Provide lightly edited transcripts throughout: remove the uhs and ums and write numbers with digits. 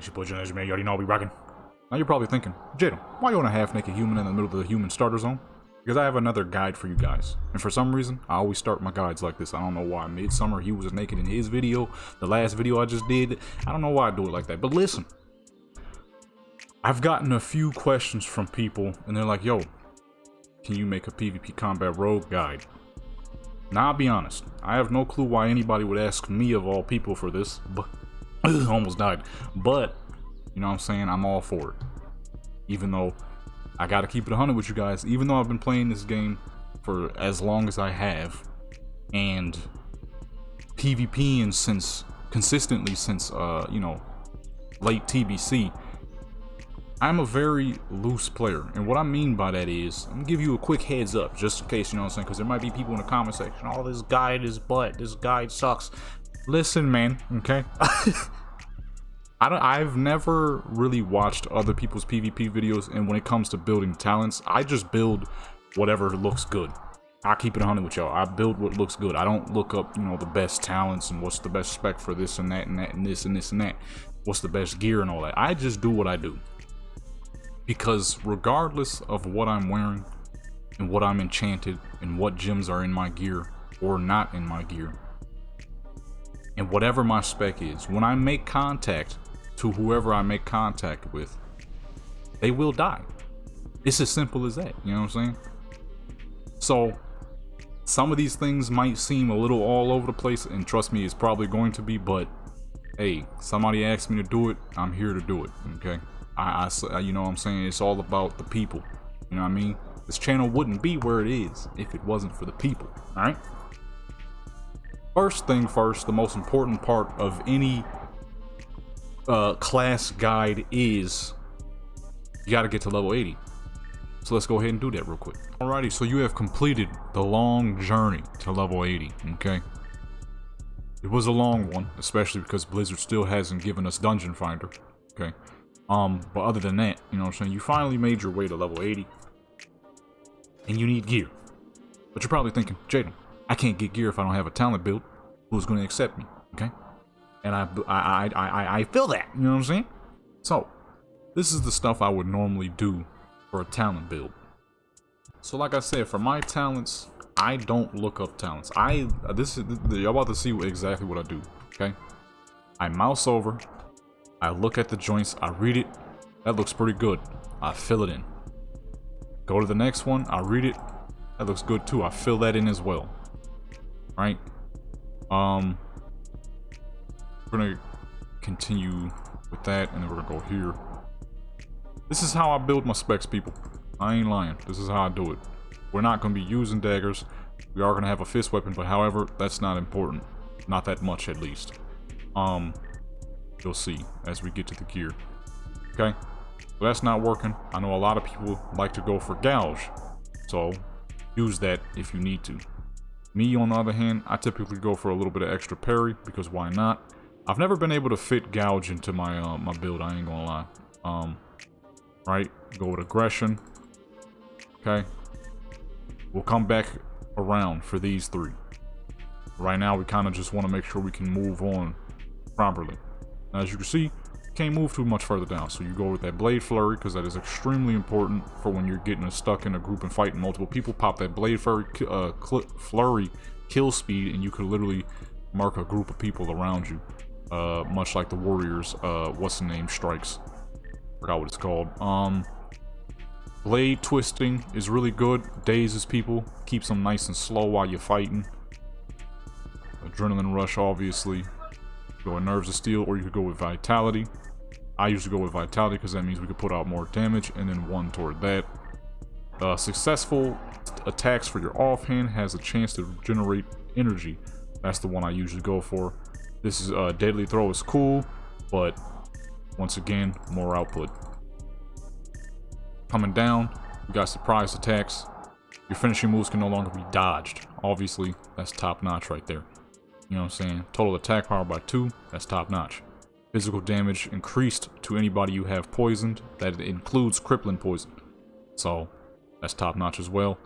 It's your boy Jalen, man. You already know I'll be rocking. Now you're probably thinking, Jalen, why you on a half-naked human in the middle of the human starter zone? Because I have another guide for you guys. And for some reason, I always start my guides like this. I don't know why. Midsummer, he was naked in his video. The last video I just did. I don't know why I do it like that. But listen. I've gotten a few questions from people, and they're like, yo, can you make a PvP combat rogue guide? Now, I'll be honest. I have no clue why anybody would ask me of all people for this. But almost died. But, you know what I'm saying? I'm all for it. Even though I gotta keep it 100 with you guys. Even though I've been playing this game for as long as I have, and PvPing consistently since you know, late TBC, I'm a very loose player. And what I mean by that is, I'm gonna give you a quick heads up, just in case, you know what I'm saying, because there might be people in the comment section, oh, this guide is butt, this guide sucks. Listen, man, okay? I've never really watched other people's PvP videos, and when it comes to building talents, I just build whatever looks good. I keep it 100 with y'all. I build what looks good. I don't look up, you know, the best talents and what's the best spec for this and that and that and this and this and that. What's the best gear and all that. I just do what I do. Because regardless of what I'm wearing and what I'm enchanted and what gems are in my gear or not in my gear, and whatever my spec is, when I make contact to whoever I make contact with, they will die. It's as simple as that, you know what I'm saying? So, some of these things might seem a little all over the place, and trust me, it's probably going to be, but hey, somebody asked me to do it, I'm here to do it, okay? You know what I'm saying? It's all about the people, you know what I mean? This channel wouldn't be where it is if it wasn't for the people, alright? First thing first, the most important part of any class guide is you got to get to level 80. So let's go ahead and do that real quick. Alrighty, so you have completed the long journey to level 80, okay? It was a long one, especially because Blizzard still hasn't given us Dungeon Finder, okay? But other than that, you know what I'm saying, you finally made your way to level 80, and you need gear. But you're probably thinking, Jaden, I can't get gear if I don't have a talent build. Who's going to accept me, okay? And I feel that, you know what I'm saying? So, this is the stuff I would normally do for a talent build. So like I said, for my talents, I don't look up talents. You're about to see exactly what I do, okay? I mouse over, I look at the joints, I read it, that looks pretty good, I fill it in. Go to the next one, I read it, that looks good too, I fill that in as well. Right? We're gonna continue with that, and then we're gonna go here. This is how I build my specs, people. I ain't lying. This is how I do it. We're not gonna be using daggers. We are gonna have a fist weapon, but however, that's not important. Not that much, at least. You'll see as we get to the gear. Okay? So that's not working. I know a lot of people like to go for gouge, so use that if you need to. Me, on the other hand, I typically go for a little bit of extra parry, because why not? I've never been able to fit gouge into my my build, I ain't gonna lie. Right, go with aggression. Okay, we'll come back around for these three. Right now, we kind of just want to make sure we can move on properly. Now, as you can see, can't move too much further down, so you go with that blade flurry, because that is extremely important for when you're getting stuck in a group and fighting multiple people. Pop that blade flurry kill speed, and you could literally mark a group of people around you, much like the warriors what's the name strikes. Forgot what it's called. Blade twisting is really good, dazes people, keeps them nice and slow while you're fighting. Adrenaline rush, obviously. Go with nerves of steel, or you could go with vitality. I usually go with vitality because that means we could put out more damage, and then one toward that. Successful attacks for your offhand has a chance to generate energy. That's the one I usually go for. This is deadly throw is cool, but once again, more output. Coming down, you got surprise attacks. Your finishing moves can no longer be dodged. Obviously, that's top notch right there. You know what I'm saying? Total attack power by 2, that's top notch. Physical damage increased to anybody you have poisoned. That includes crippling poison. So, that's top notch as well.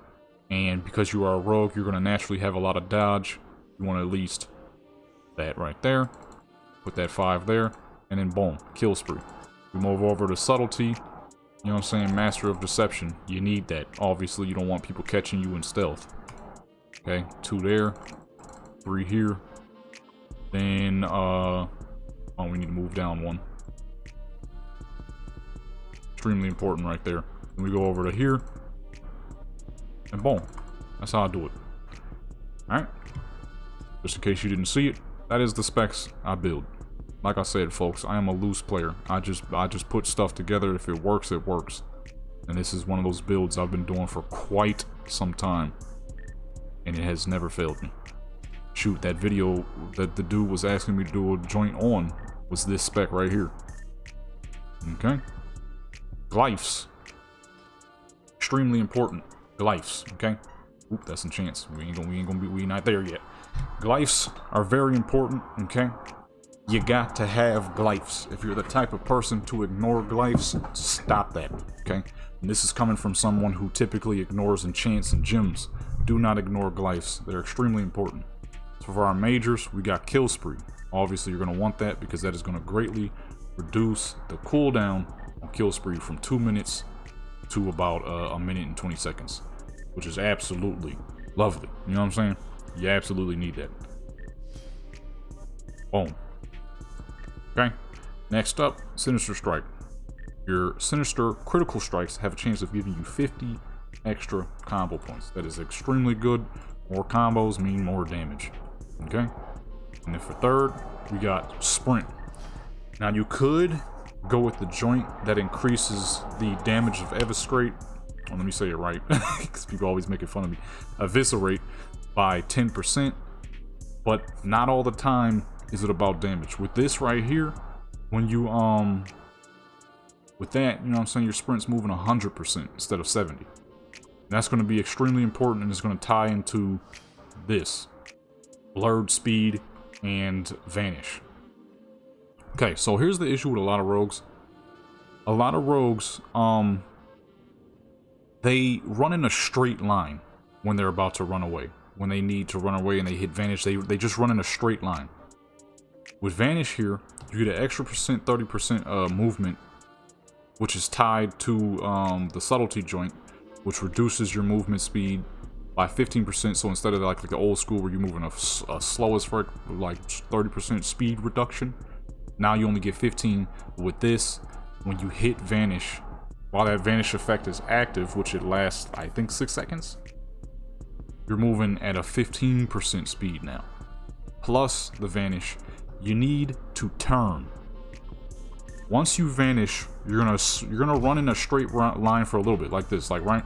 And because you are a rogue, you're going to naturally have a lot of dodge. You want at least that right there. Put that 5 there. and then boom, kill spree. We move over to subtlety, you know what I'm saying, master of deception. You need that. Obviously, you don't want people catching you in stealth. Okay, 2 there, 3 here. Then, oh, we need to move down 1. Extremely important right there. Then we go over to here, and boom. That's how I do it. Alright? Just in case you didn't see it, that is the specs I build. Like I said, folks, I am a loose player. I just put stuff together. If it works, it works. And this is one of those builds I've been doing for quite some time. And it has never failed me. Shoot, that video that the dude was asking me to do a joint on was this spec right here. Okay? Glyphs. Extremely important. Glyphs, okay? Oop, that's enchants. We not there yet. Glyphs are very important, okay? You got to have glyphs. If you're the type of person to ignore glyphs, stop that, okay? And this is coming from someone who typically ignores enchants and gems. Do not ignore glyphs. They're extremely important. So for our majors, we got kill spree. Obviously, you're going to want that because that is going to greatly reduce the cooldown on kill spree from 2 minutes to about a minute and 20 seconds, which is absolutely lovely. You know what I'm saying? You absolutely need that. Boom. Okay. Next up, Sinister Strike. Your Sinister critical strikes have a chance of giving you 50 extra combo points. That is extremely good. More combos mean more damage. Okay. And then for third, we got Sprint. Now you could go with the joint that increases the damage of Eviscerate. Oh, let me say it right, because people always making fun of me. Eviscerate by 10%, but not all the time is it about damage. With this right here, when you with that, you know what I'm saying, your sprint's moving 100% instead of 70. That's going to be extremely important, and it's going to tie into this blurred speed and vanish. Okay, so here's the issue with a lot of rogues. A lot of rogues, they run in a straight line when they're about to run away. When they need to run away and they hit vanish, they just run in a straight line. With vanish here, you get an extra 30% movement, which is tied to the subtlety joint, which reduces your movement speed by 15%. So instead of like the old school where you're moving a slow as frick, like 30% speed reduction, now you only get 15. With this, when you hit vanish, while that vanish effect is active, which it lasts, I think, 6 seconds, you're moving at a 15% speed now. Plus the vanish, you need to turn. Once you vanish, you're gonna run in a straight line for a little bit, like this, like right.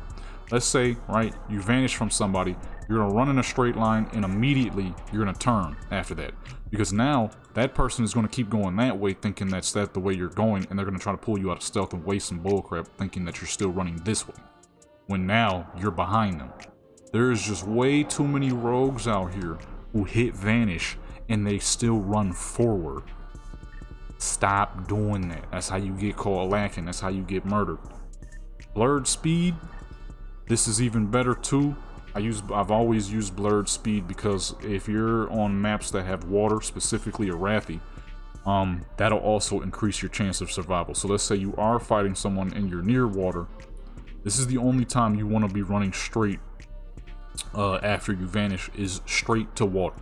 Let's say, right, you vanish from somebody, you're gonna run in a straight line, and immediately you're gonna turn after that, because now that person is gonna keep going that way, thinking that's the way you're going, and they're gonna try to pull you out of stealth and waste some bullcrap, thinking that you're still running this way, when now you're behind them. There's just way too many rogues out here who hit vanish and they still run forward. Stop doing that. That's how you get caught lacking. That's how you get murdered. Blurred speed. This is even better too. I've always used blurred speed because if you're on maps that have water, specifically Arathi, that'll also increase your chance of survival. So let's say you are fighting someone and you're near water. This is the only time you want to be running straight after you vanish, is straight to water,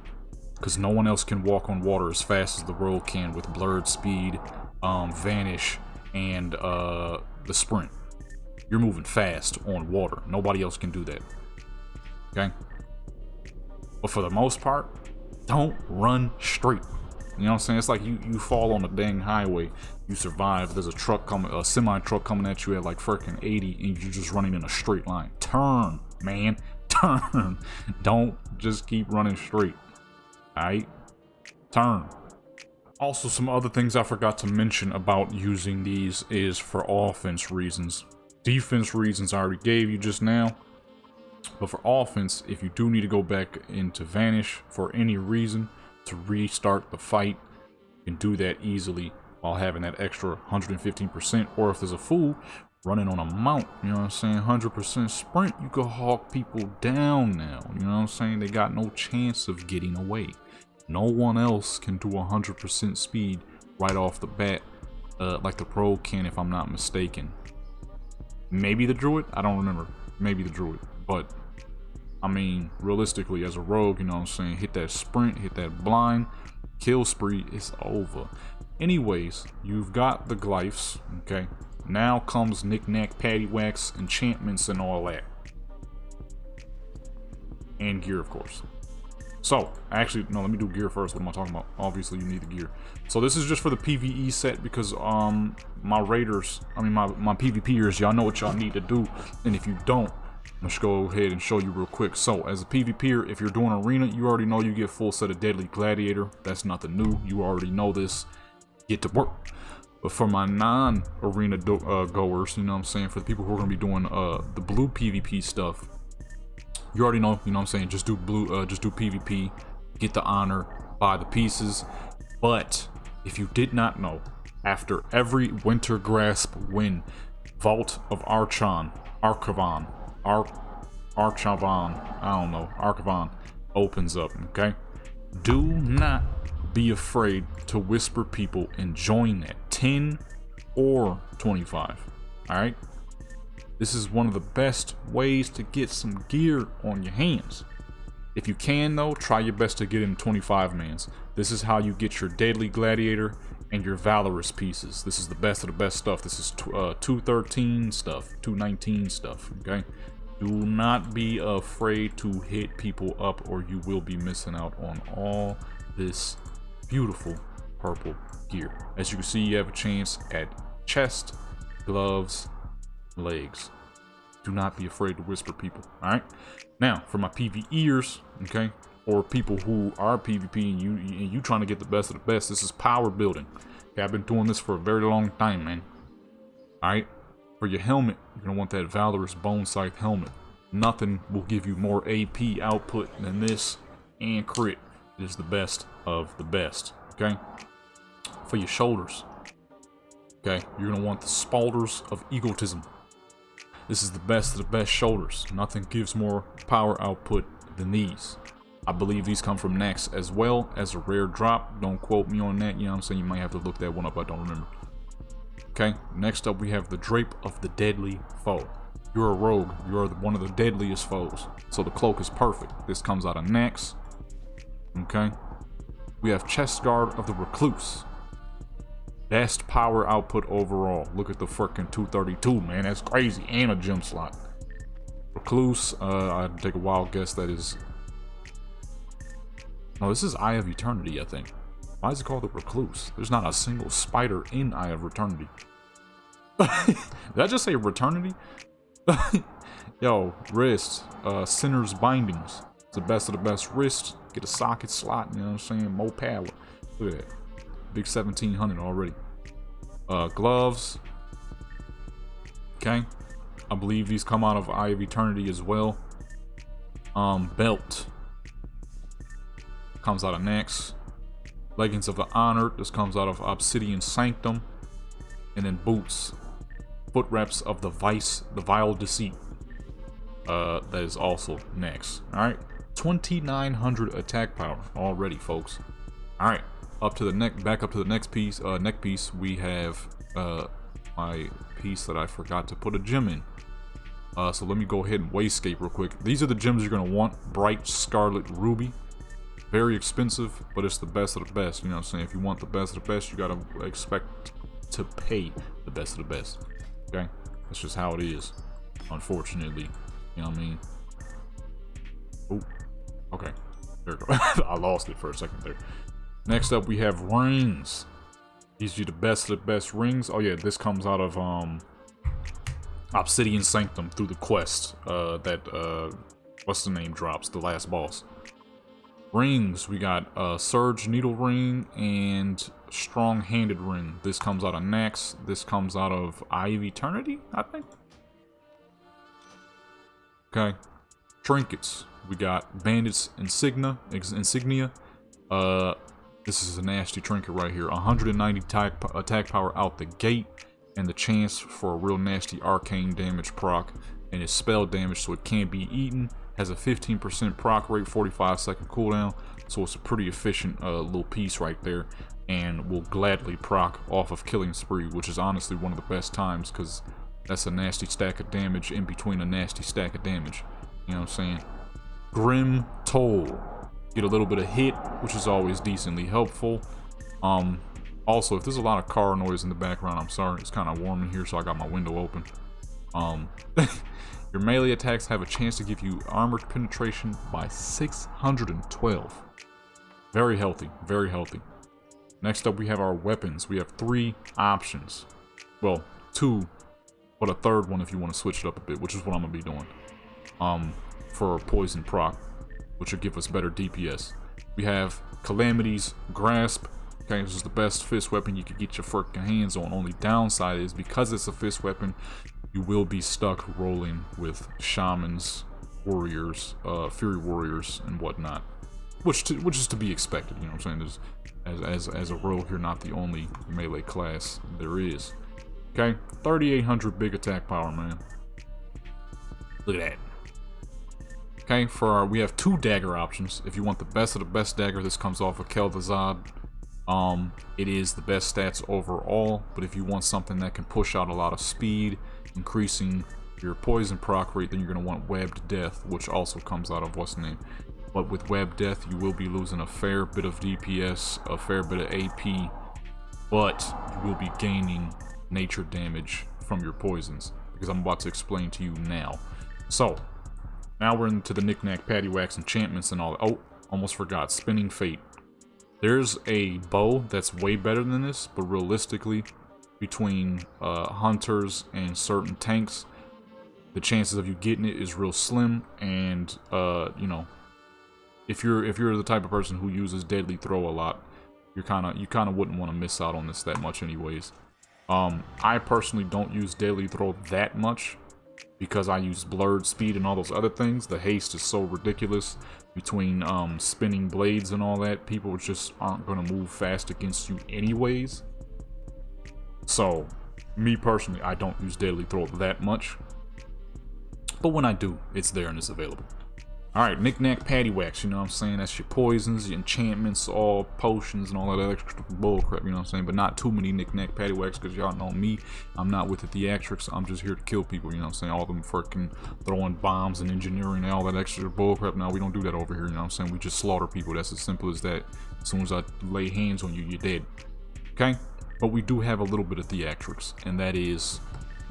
because no one else can walk on water as fast as the rogue can with blurred speed, vanish, and the sprint. You're moving fast on water. Nobody else can do that. Okay? But for the most part, don't run straight. You know what I'm saying? It's like you fall on a dang highway, you survive, there's a truck coming, a semi truck coming at you at like freaking 80, and you're just running in a straight line. Turn, man. Turn. Don't just keep running straight. Alright? Turn. Also, some other things I forgot to mention about using these is for offense reasons. Defense reasons I already gave you just now. But for offense, if you do need to go back into vanish for any reason to restart the fight, you can do that easily while having that extra 115%. Or if there's a fool running on a mount, you know what I'm saying, 100% sprint, you can hawk people down now. You know what I'm saying? They got no chance of getting away. No one else can do 100% speed right off the bat, like the rogue can, if I'm not mistaken. Maybe the druid, I don't remember. Maybe the druid, but I mean, realistically, as a rogue, you know what I'm saying, hit that sprint, hit that blind, kill spree, it's over. Anyways, you've got the glyphs, okay? Now comes knick-knack, paddywhacks, enchantments, and all that. And gear, of course. So, actually, no, let me do gear first. What am I talking about? Obviously, you need the gear. So this is just for the PvE set because my raiders, I mean my PvPers, y'all know what y'all need to do. And if you don't, let's go ahead and show you real quick. So, as a PvPer, if you're doing arena, you already know you get full set of Deadly Gladiator. That's nothing new. You already know this. Get to work. But for my non-arena goers, you know what I'm saying, for the people who are going to be doing the blue PvP stuff, you already know, you know what I'm saying, just do blue, just do PvP, get the honor, buy the pieces. But if you did not know, after every Winter Grasp win, Vault of Archon, Archivon, Archivon opens up, okay? Do not be afraid to whisper people and join that, 10 or 25, all right? This is one of the best ways to get some gear on your hands. If you can though, try your best to get in 25 mans. This is how you get your Deadly Gladiator and your Valorous pieces. This is the best of the best stuff. This is 213 stuff, 219 stuff, okay? Do not be afraid to hit people up or you will be missing out on all this beautiful purple gear. As you can see, you have a chance at chest, gloves, legs. Do not be afraid to whisper people. All right, now for my PvEers, okay, or people who are PvP and you trying to get the best of the best, this is power building. Okay, I've been doing this for a very long time, man. All right, for your helmet, you're gonna want that Valorous Bone Scythe helmet. Nothing will give you more AP output than this, and crit. It is the best of the best. Okay, for your shoulders, okay, you're gonna want the Spalders of Egotism. This is the best of the best shoulders. Nothing gives more power output than these. I believe these come from Nax as well as a rare drop. Don't quote me on that, you know what I'm saying? You might have to look that one up, I don't remember. Okay, next up we have the Drape of the Deadly Foe. You're a rogue, you're one of the deadliest foes. So the cloak is perfect. This comes out of Nax. Okay. We have Chest Guard of the Recluse. Best power output overall. Look at the freaking 232, man. That's crazy. And a gem slot. Recluse, I'd take a wild guess that is... No, this is Eye of Eternity, I think. Why is it called the Recluse? There's not a single spider in Eye of Eternity. Did I just say Returnity? Yo, wrist. Sinner's Bindings. It's the best of the best wrist. Get a socket slot, you know what I'm saying? More power. Look at that. Big 1700 already. Gloves. Okay. I believe these come out of Eye of Eternity as well. Belt. Comes out of Nax. Leggings of the Honored. This comes out of Obsidian Sanctum. And then boots. Foot wraps of the Vile Deceit. That is also Nax. Alright. 2900 attack power already, folks. Alright. Up to the neck, back up to the next piece, neck piece, we have my piece that I forgot to put a gem in. So let me go ahead and wasescape real quick. These are the gems you're gonna want. Bright Scarlet Ruby. Very expensive, but it's the best of the best. You know what I'm saying? If you want the best of the best, you gotta expect to pay the best of the best. Okay? That's just how it is. Unfortunately. You know what I mean? Oh, okay. There we go. I lost it for a second there. Next up, we have rings. These are the best of the best rings. Oh yeah, this comes out of Obsidian Sanctum through the quest that what's the name drops, the last boss. Rings, we got Surge Needle Ring and Strong Handed Ring. This comes out of Nax. This comes out of Eye of Eternity, I think. Okay. Trinkets, we got Bandit's Insignia. This is a nasty trinket right here. 190 attack power out the gate, and the chance for a real nasty arcane damage proc, and it's spell damage, so it can't be eaten. Has a 15% proc rate, 45-second cooldown, so it's a pretty efficient little piece right there. and will gladly proc off of Killing Spree, which is honestly one of the best times because that's a nasty stack of damage in between a nasty stack of damage. You know what I'm saying? Grim Toll. Get a little bit of hit, which is always decently helpful. Also, if there's a lot of car noise in the background, I'm sorry. It's kind of warm in here, so I got my window open. Your melee attacks have a chance to give you armored penetration by 612. Very healthy, very healthy. Next up, we have our weapons. We have 3 options. Well, 2, but a third one if you want to switch it up a bit, which is what I'm going to be doing. For poison proc, which will give us better DPS. We have Calamity's Grasp. Okay, this is the best fist weapon you could get your freaking hands on. Only downside is because it's a fist weapon, you will be stuck rolling with shamans, warriors, fury warriors, and whatnot, which is to be expected. You know what I'm saying? As a rogue, you're not the only melee class there is. Okay, 3,800 big attack power, man. Look at that. Okay, we have 2 dagger options. If you want the best of the best dagger, this comes off of Kel'Thuzad. It is the best stats overall, but if you want something that can push out a lot of speed, increasing your poison proc rate, then you're going to want Webbed Death, which also comes out of what's the name. But with Webbed Death, you will be losing a fair bit of DPS, a fair bit of AP, but you will be gaining nature damage from your poisons, because I'm about to explain to you now. So, now we're into the knick-knack, paddywhacks, enchantments, and all that. Oh, almost forgot. Spinning Fate. There's a bow that's way better than this, but realistically, between hunters and certain tanks, the chances of you getting it is real slim. And you know, if you're the type of person who uses Deadly Throw a lot, you kind of wouldn't want to miss out on this that much, anyways. I personally don't use Deadly Throw that much, because I use blurred speed and all those other things. The haste is so ridiculous between spinning blades and all that. People just aren't going to move fast against you anyways. So, me personally, I don't use Deadly Throw that much. But when I do, it's there and it's available. Alright, knick-knack, paddywhacks, you know what I'm saying? That's your poisons, your enchantments, all potions, and all that extra bullcrap, you know what I'm saying? But not too many knick-knack, paddywhacks, because y'all know me. I'm not with the theatrics, I'm just here to kill people, you know what I'm saying? All them freaking throwing bombs and engineering and all that extra bullcrap. No, we don't do that over here, you know what I'm saying? We just slaughter people, that's as simple as that. As soon as I lay hands on you, you're dead. Okay? But we do have a little bit of theatrics, and that is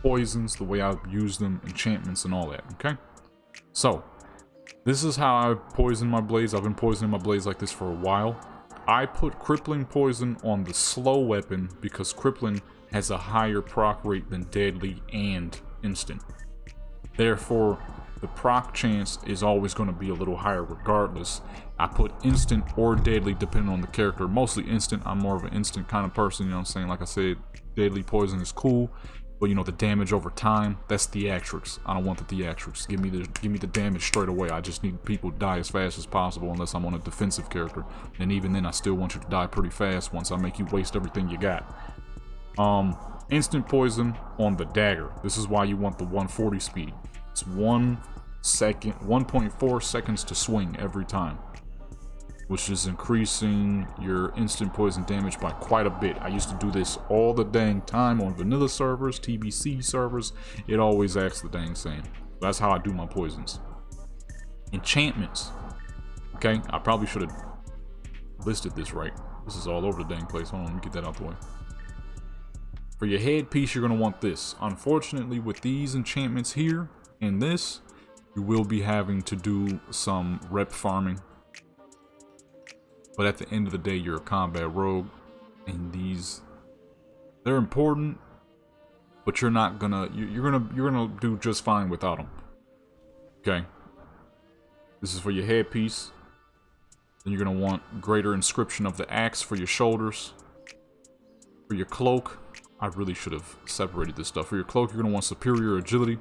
poisons, the way I use them, enchantments, and all that, okay? So, this is how I poison my blades. I've been poisoning my blades like this for a while. I put crippling poison on the slow weapon because crippling has a higher proc rate than deadly and instant. Therefore, the proc chance is always going to be a little higher regardless. I put instant or deadly depending on the character. Mostly instant. I'm more of an instant kind of person, you know what I'm saying? Like I said, deadly poison is cool. But you know, the damage over time, that's theatrics. I don't want the theatrics. Give me the damage straight away. I just need people to die as fast as possible unless I'm on a defensive character. And even then, I still want you to die pretty fast once I make you waste everything you got. Instant poison on the dagger. This is why you want the 140 speed. It's 1.4 seconds to swing every time, which is increasing your instant poison damage by quite a bit. I used to do this all the dang time on vanilla servers, TBC servers. It always acts the dang same. That's how I do my poisons. Enchantments. Okay, I probably should have listed this right. This is all over the dang place. Hold on, let me get that out the way. For your headpiece, you're going to want this. Unfortunately, with these enchantments here and this, you will be having to do some rep farming. But at the end of the day, you're a combat rogue, and they're important, but you're gonna do just fine without them. Okay. This is for your headpiece. Then you're gonna want greater inscription of the axe for your shoulders. For your cloak, I really should have separated this stuff. For your cloak, you're gonna want superior agility.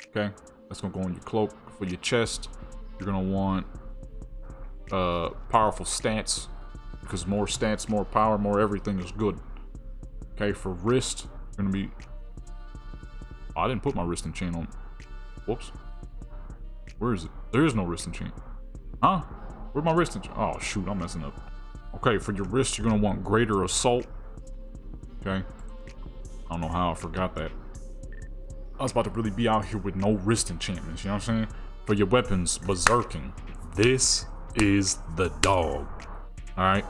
Okay, that's gonna go on your cloak. For your chest, you're gonna want powerful stats, because more stats, more power, more everything is good. Okay, for wrist, you're gonna be... Oh, I didn't put my wrist enchant on. Whoops. Where is it? There is no wrist enchant. Huh? Where's my wrist enchant? Oh shoot, I'm messing up. Okay, for your wrist, you're gonna want Greater Assault. Okay. I don't know how I forgot that. I was about to really be out here with no wrist enchantments, you know what I'm saying? For your weapons, Berserking. This is the dog. Alright?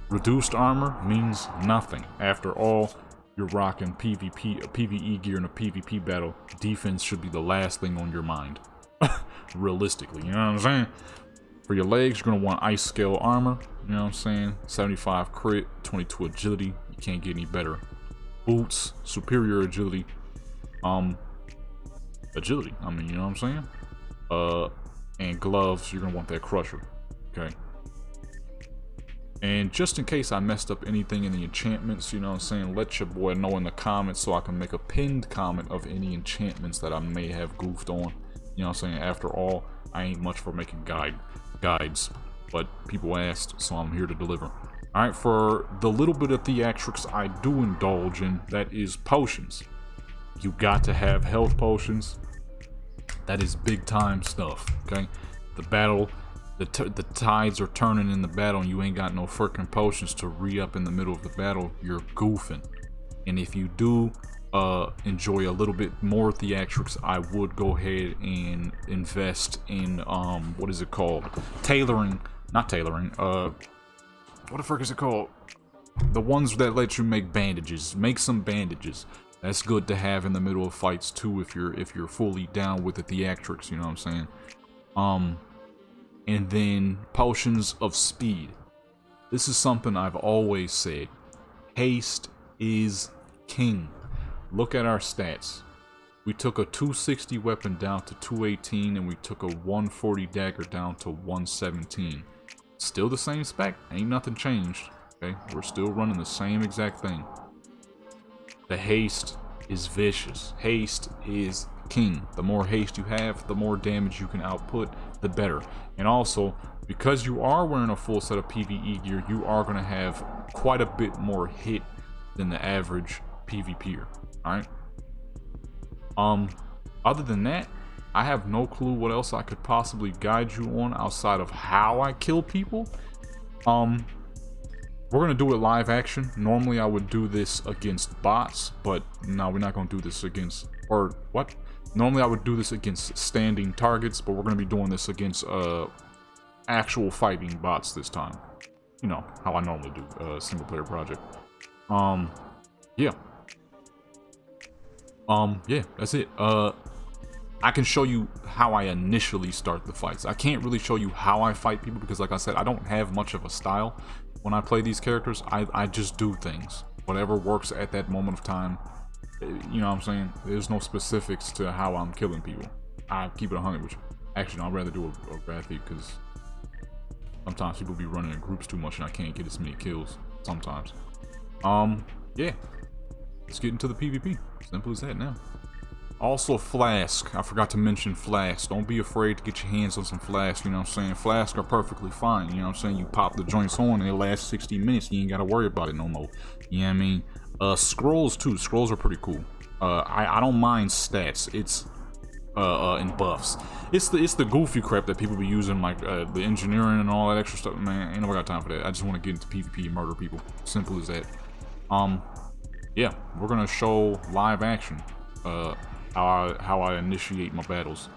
Reduced armor means nothing. After all, you're rocking PvP, a PvE gear in a PvP battle. Defense should be the last thing on your mind. Realistically, you know what I'm saying? For your legs, you're going to want Ice Scale armor. You know what I'm saying? 75 crit, 22 agility. You can't get any better. Boots, superior agility. Agility. I mean, you know what I'm saying? And gloves, you're going to want that Crusher. Okay. And just in case I messed up anything in the enchantments, you know what I'm saying, let your boy know in the comments so I can make a pinned comment of any enchantments that I may have goofed on. You know what I'm saying? After all, I ain't much for making guides, but people asked, so I'm here to deliver. Alright, for the little bit of theatrics I do indulge in, that is potions. You got to have health potions. That is big time stuff, okay? The battle, the tides are turning in the battle and you ain't got no freaking potions to re-up in the middle of the battle, you're goofing. And if you do enjoy a little bit more theatrics, I would go ahead and invest in, what is it called? Not tailoring, what the frick is it called? The ones that let you make bandages. Make some bandages. That's good to have in the middle of fights too if you're fully down with the theatrics, you know what I'm saying? And then potions of speed. This is something I've always said. Haste is king. Look at our stats. We took a 260 weapon down to 218 and we took a 140 dagger down to 117. Still the same spec, ain't nothing changed. Okay, we're still running the same exact thing. The haste is vicious. Haste is king. The more haste you have, the more damage you can output, the better. And also, because you are wearing a full set of PvE gear, you are going to have quite a bit more hit than the average PvPer. Alright? Other than that, I have no clue what else I could possibly guide you on outside of how I kill people. We're gonna do it live action. Normally I would do this against bots, but no, we're not gonna do this against, or what? Normally I would do this against standing targets, but we're gonna be doing this against actual fighting bots this time. You know, how I normally do single player project. Yeah. Yeah, that's it. I can show you how I initially start the fights. I can't really show you how I fight people because, like I said, I don't have much of a style when I play these characters. I just do things. Whatever works at that moment of time. You know what I'm saying? There's no specifics to how I'm killing people. I keep it 100 with you. Actually, no, I'd rather do a Wrathy because sometimes people be running in groups too much and I can't get as many kills. Sometimes. Yeah. Let's get into the PvP. Simple as that now. Also, Flask. I forgot to mention Flask. Don't be afraid to get your hands on some Flask, you know what I'm saying? Flask are perfectly fine, you know what I'm saying? You pop the joints on and they last 60 minutes. You ain't gotta worry about it no more. You know what I mean? Scrolls too. Scrolls are pretty cool. I don't mind stats. It's and buffs. It's the goofy crap that people be using, like the engineering and all that extra stuff. Man, ain't nobody got time for that. I just want to get into PvP and murder people. Simple as that. Yeah, we're gonna show live action. How I initiate my battles,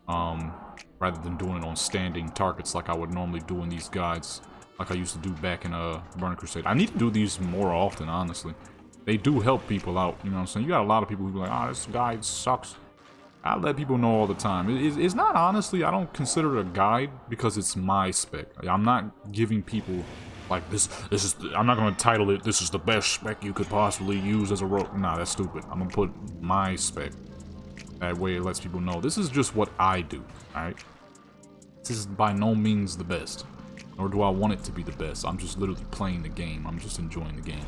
rather than doing it on standing targets like I would normally do in these guides, like I used to do back in Burning Crusade. I need to do these more often, honestly. They do help people out, you know what I'm saying? You got a lot of people who be like, oh, this guide sucks. I let people know all the time. It's not, honestly, I don't consider it a guide because it's my spec. I'm not giving people like this is, I'm not going to title it, this is the best spec you could possibly use as a rogue. Nah, that's stupid. I'm going to put my spec. That way it lets people know this is just what I do, alright? This is by no means the best. Nor do I want it to be the best. I'm just literally playing the game. I'm just enjoying the game.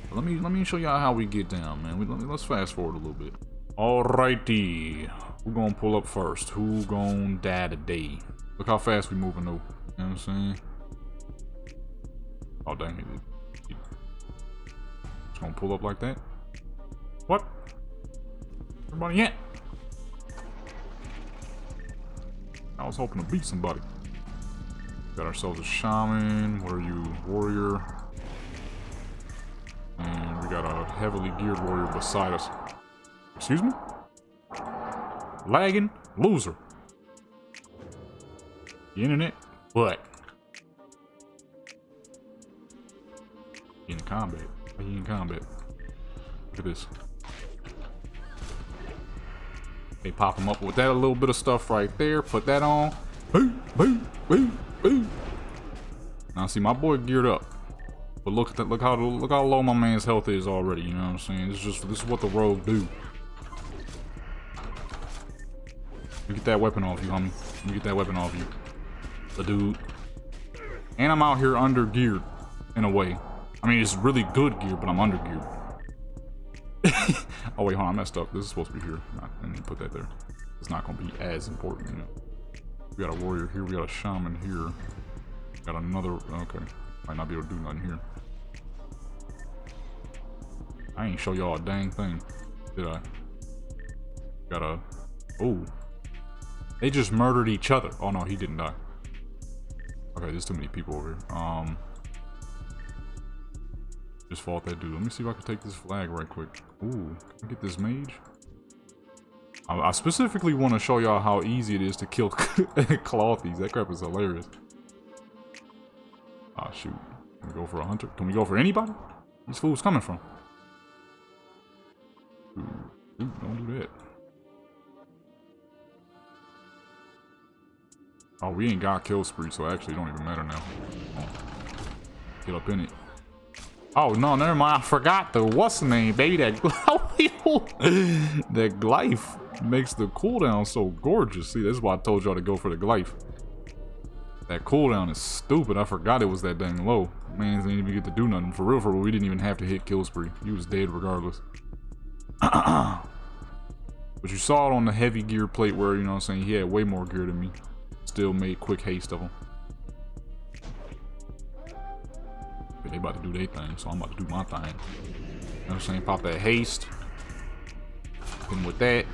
But let me show y'all how we get down, man. Let's fast forward a little bit. Alrighty. Who gonna pull up first? Who gonna die today? Look how fast we moving though. You know what I'm saying? Oh dang it. Just gonna pull up like that? What? Everybody yet? I was hoping to beat somebody. Got ourselves a shaman. What are you? Warrior. And we got a heavily geared warrior beside us. Excuse me? Lagging? Loser. The internet? What? In combat. Are you in combat? Look at this. They pop them up with that little bit of stuff right there. Put that on. Boom, boom, boom, boom. Now see, my boy geared up. But look at that, look how low my man's health is already, you know what I'm saying? This is what the rogue do. You get that weapon off you, homie. You get that weapon off you. The dude. And I'm out here under geared in a way. I mean, it's really good gear, but I'm under geared. Oh wait, hold on, I messed up. This is supposed to be here. I didn't put that there. It's not gonna be as important, you know. We got a warrior here, we got a shaman here. Got another, okay. Might not be able to do nothing here. I ain't show y'all a dang thing, did I? Got a, oh. They just murdered each other. Oh no, he didn't die. Okay, there's too many people over here. Just fought that dude. Let me see if I can take this flag right quick. Ooh, can I get this mage? I specifically want to show y'all how easy it is to kill clothies. That crap is hilarious. Ah, shoot. Can we go for a hunter? Can we go for anybody? These fools coming from? Ooh, don't do that. Oh, we ain't got kill spree, so actually it don't even matter now. Oh. Get up in it. Oh no, never mind. I forgot the what's the name, baby? That that Glyph makes the cooldown so gorgeous. See, that's why I told y'all to go for the Glyph. That cooldown is stupid. I forgot it was that dang low. Man didn't even get to do nothing. For real, we didn't even have to hit kill spree. He was dead regardless. But you saw it on the heavy gear plate where, you know what I'm saying, he had way more gear than me. Still made quick haste of him. But they about to do their thing, so I'm about to do my thing. You know what I'm saying? Pop that haste. And with that.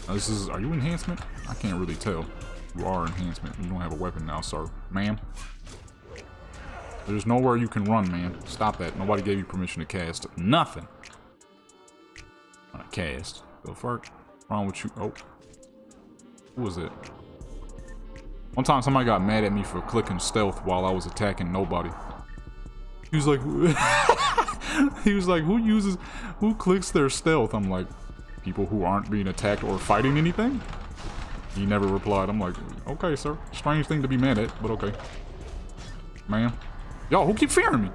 Now this is, are you enhancement? I can't really tell. You are enhancement. You don't have a weapon now, sir. Ma'am. There's nowhere you can run, man. Stop that. Nobody gave you permission to cast. Nothing. Cast. The fuck? What's wrong with you? Oh. Who was it? One time somebody got mad at me for clicking stealth while I was attacking nobody. He was like, who clicks their stealth? I'm like, people who aren't being attacked or fighting anything? He never replied. I'm like, okay, sir. Strange thing to be mad at, but okay. Man. Yo, who keep fearing me?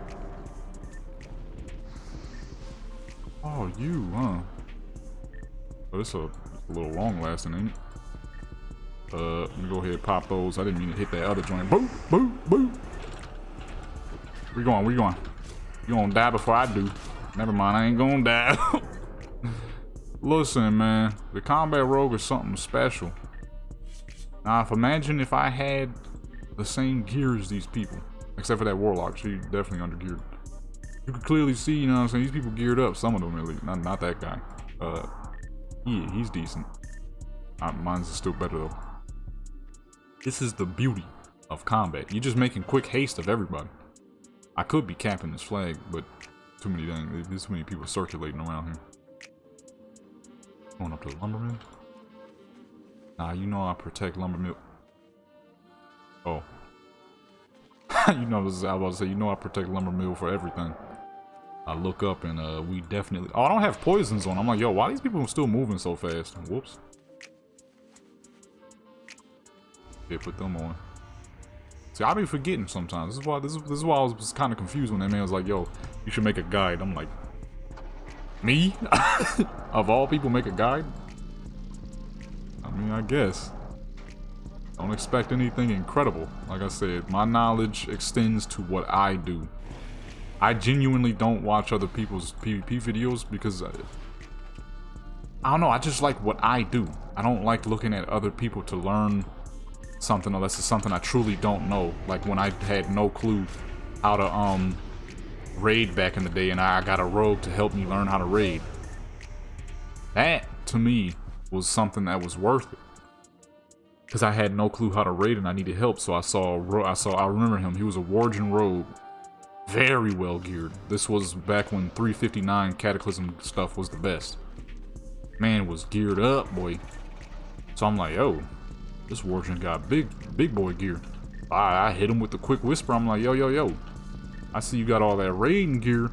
Oh, you, huh? Oh, it's a little long lasting, ain't it? Let me go ahead and pop those. I didn't mean to hit that other joint. Boo, boo, boo. Where you going? Where you going? You gonna die before I do. Never mind, I ain't gonna die. Listen, man. The combat rogue is something special. Now, imagine if I had the same gear as these people. Except for that warlock. She definitely under geared. You can clearly see, you know what I'm saying? These people geared up. Some of them at least. Not that guy. Yeah, he's decent. Mine's still better though. This is the beauty of combat. You're just making quick haste of everybody. I could be capping this flag, but too many there's too many people circulating around here. Going up to the lumber mill? Nah, you know I protect lumber mill. Oh. You know, I was about to say, you know I protect lumber mill for everything. I look up and we definitely... Oh, I don't have poisons on. I'm like, yo, why are these people still moving so fast? Whoops. Yeah, put them on. See, I be forgetting sometimes. This is why I was kind of confused when that man was like, yo, you should make a guide. I'm like, me? Of all people make a guide? I mean, I guess. Don't expect anything incredible. Like I said, my knowledge extends to what I do. I genuinely don't watch other people's PvP videos because I don't know, I just like what I do. I don't like looking at other people to learn something unless it's something I truly don't know. Like when I had no clue how to raid back in the day and I got a rogue to help me learn how to raid. That, to me, was something that was worth it. because I had no clue how to raid and I needed help. So I remember him. He was a Wargen rogue, very well geared. This was back when 359 Cataclysm stuff was the best. Man was geared up, boy. So I'm like, yo, this Wargen got big boy gear. I hit him with the quick whisper. I'm like, yo, I see you got all that raiding gear.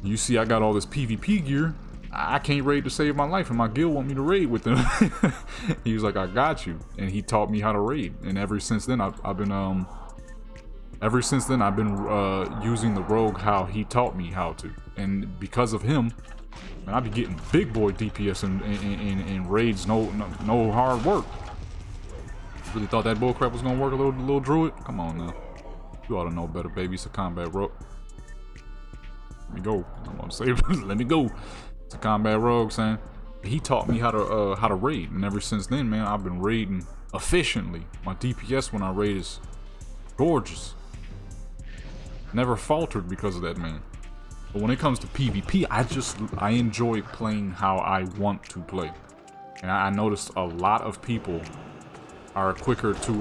You see I got all this PvP gear. I can't raid to save my life, and my guild want me to raid with them. He was like, I got you, and he taught me how to raid. And ever since then, I've been using the rogue how he taught me how to. And because of him, man, I be getting big boy DPS in raids. No hard work. Really thought that bullcrap was gonna work, a little druid? Come on now. You ought to know better, baby. It's a combat rogue. Let me go. I'm gonna say, let me go. It's a combat rogue, saying he taught me how to raid, and ever since then, man, I've been raiding efficiently. My DPS when I raid is gorgeous. Never faltered because of that, man. But when it comes to PvP, I enjoy playing how I want to play, and I noticed a lot of people are quicker to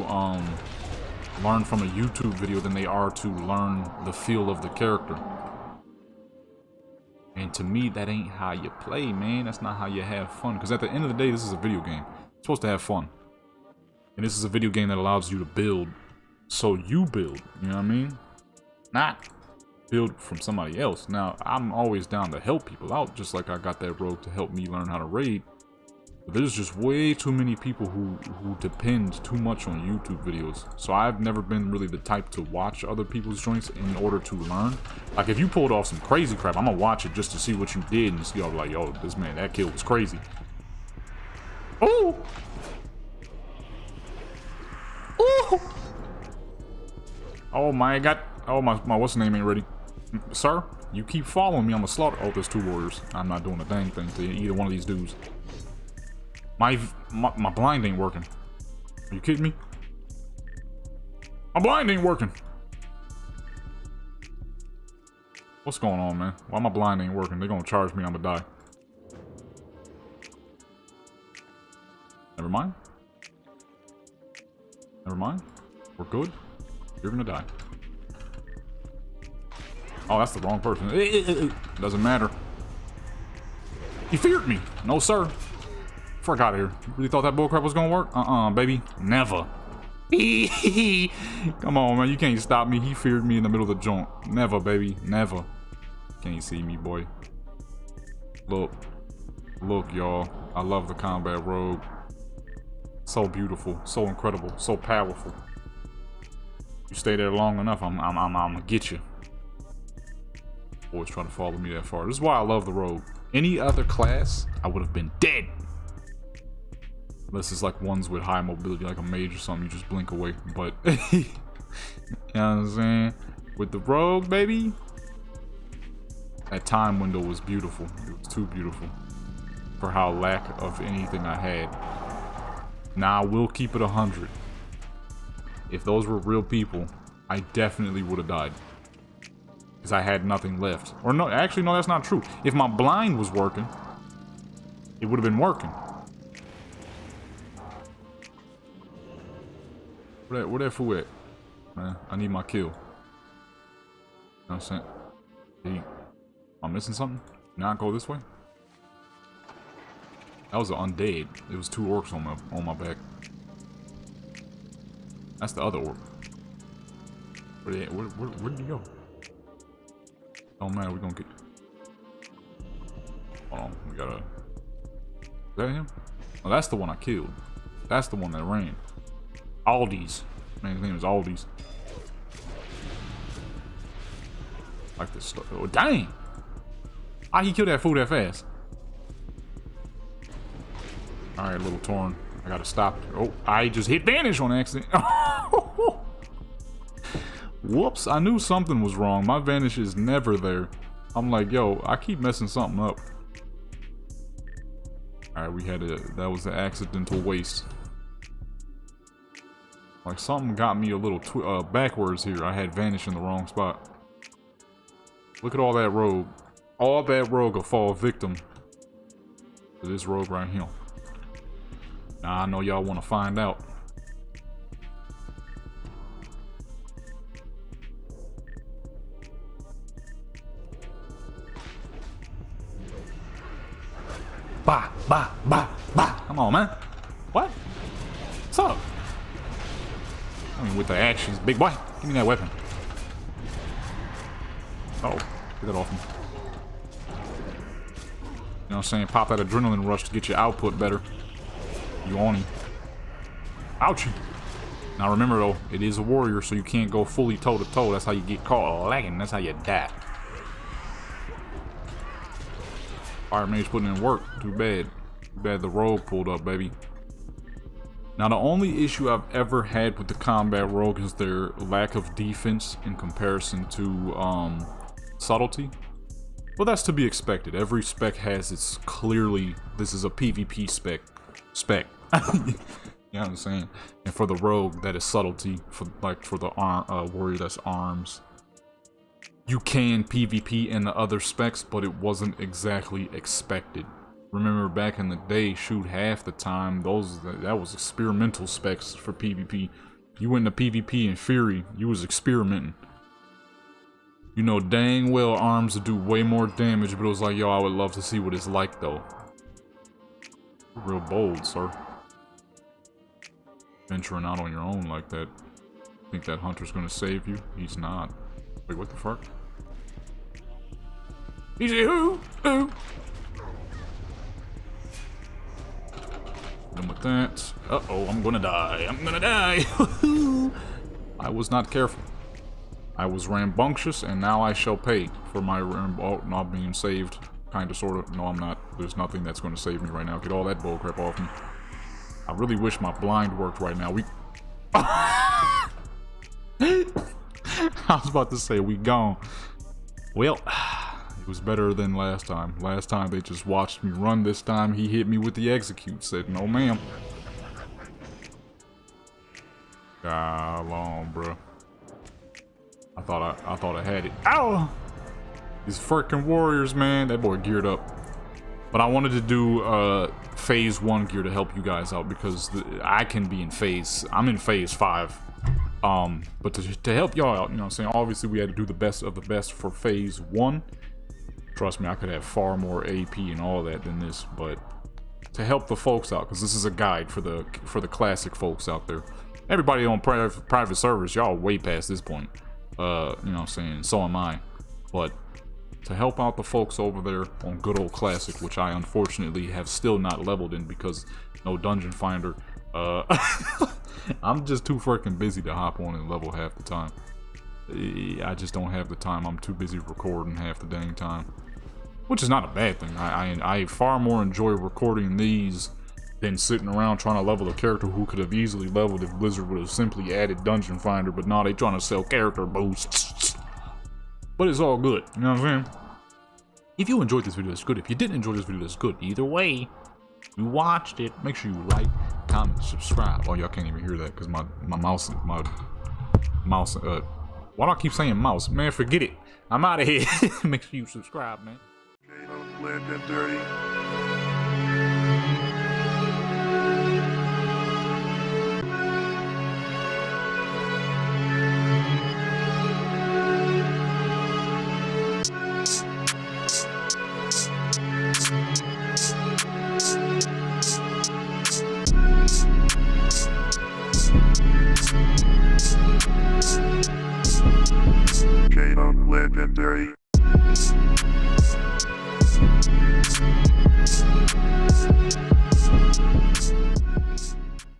learn from a YouTube video than they are to learn the feel of the character. And to me, that ain't how you play, man. That's not how you have fun. Because at the end of the day, this is a video game. It's supposed to have fun. And this is a video game that allows you to build. So you build. You know what I mean? Not build from somebody else. Now, I'm always down to help people out. Just like I got that rogue to help me learn how to raid. But there's just way too many people who depend too much on YouTube videos. So I've never been really the type to watch other people's joints in order to learn. Like if you pulled off some crazy crap, I'm gonna watch it just to see what you did and see. I'll be like, yo, this man, that kill was crazy. Oh, oh, oh my god. Oh my what's the name ain't ready, sir. You keep following me, I'm gonna slaughter. Oh, there's 2 warriors. I'm not doing a dang thing to either one of these dudes. My blind ain't working. Are you kidding me? My blind ain't working. What's going on, man? Why my blind ain't working? They're gonna charge me, I'm gonna die. Never mind. Never mind. We're good. You're gonna die. Oh, that's the wrong person. Doesn't matter. He feared me. No, sir. Fuck out of here. You really thought that bullcrap was gonna work? Baby. Never. Come on, man. You can't stop me. He feared me in the middle of the joint. Never, baby. Never. Can't see me, boy. Look. Look, y'all. I love the combat rogue. So beautiful. So incredible. So powerful. You stay there long enough, I'm gonna get you. Boys trying to follow me that far. This is why I love the rogue. Any other class, I would have been dead. Unless it's like ones with high mobility, like a mage or something, you just blink away. But, you know what I'm saying? With the rogue, baby, that time window was beautiful. It was too beautiful for how lack of anything I had. Now, I will keep it 100. If those were real people, I definitely would have died. Because I had nothing left. Or no, actually, no, that's not true. If my blind was working, it would have been working. Where that fool at? Man, I need my kill. You know what I'm saying? Hey, am I missing something? Not go this way? That was an undead. It was 2 orcs on my back. That's the other orc. Where did he go? Oh man, we're gonna get. Hold on, we gotta. Is that him? Oh, that's the one I killed. That's the one that ran. Aldi's. Man, his name is Aldi's. Like this stuff. Oh, dang! How he killed that fool that fast? Alright, little Torn. I gotta stop. Oh, I just hit vanish on accident. Whoops, I knew something was wrong. My vanish is never there. I'm like, yo, I keep messing something up. Alright, we had that was an accidental waste. Like something got me a little backwards here. I had vanish in the wrong spot. Look at all that rogue. All that rogue will fall victim to this rogue right here. Now, I know y'all want to find out. Bah, bah, bah, bah. Come on, man. What? What's up? I mean, with the actions, big boy. Give me that weapon. Oh, get that off me. You know what I'm saying? Pop that adrenaline rush to get your output better. You on him. Ouchie. Now remember though, it is a warrior, so you can't go fully toe to toe. That's how you get caught lagging. That's how you die. Fire mage putting in work. Too bad. Too bad the rogue pulled up, baby. Now the only issue I've ever had with the combat rogue is their lack of defense in comparison to subtlety. Well, that's to be expected. Every spec has its clearly, this is a PvP spec. You know what I'm saying? And for the rogue, that is subtlety. For the warrior, that's arms. You can PvP in the other specs, but it wasn't exactly expected. Remember back in the day, shoot, half the time, that was experimental specs for PvP. You went into PvP in Fury, you was experimenting. You know dang well arms would do way more damage, but it was like, yo, I would love to see what it's like though. Real bold, sir. Venturing out on your own like that. Think that hunter's gonna save you? He's not. Wait, what the fuck? He's a who? Who? And with that, uh-oh, I'm gonna die. I'm gonna die. I was not careful. I was rambunctious, and now I shall pay for my not being saved. Kinda, sorta. No, I'm not. There's nothing that's gonna save me right now. Get all that bullcrap off me. I really wish my blind worked right now. I was about to say, we gone. Well, it was better than last time. Last time they just watched me run. This time he hit me with the execute. Said, no ma'am. God long, bro. I thought I had it. Ow! These freaking warriors, man. That boy geared up. But I wanted to do phase 1 gear to help you guys out because I can be in phase. I'm in phase 5. But to help y'all out, you know what I'm saying? Obviously, we had to do the best of the best for phase 1. Trust me, I could have far more AP and all that than this. But to help the folks out, because this is a guide for the classic folks out there. Everybody on private servers, y'all way past this point. You know what I'm saying? So am I. But to help out the folks over there on good old classic, which I unfortunately have still not leveled in because no dungeon finder. I'm just too freaking busy to hop on and level half the time. I just don't have the time. I'm too busy recording half the dang time, which is not a bad thing. I far more enjoy recording these than sitting around trying to level a character who could have easily leveled if Blizzard would have simply added dungeon finder. But now they trying to sell character boosts. But it's all good, you know what I'm saying? If you enjoyed this video, that's good. If you didn't enjoy this video, that's good. Either way, you watched it. Make sure you like, comment, subscribe. Oh, y'all can't even hear that because my mouse, why do I keep saying mouse? Man, forget it. I'm out of here. Make sure you subscribe, man. Legendary. Legendary.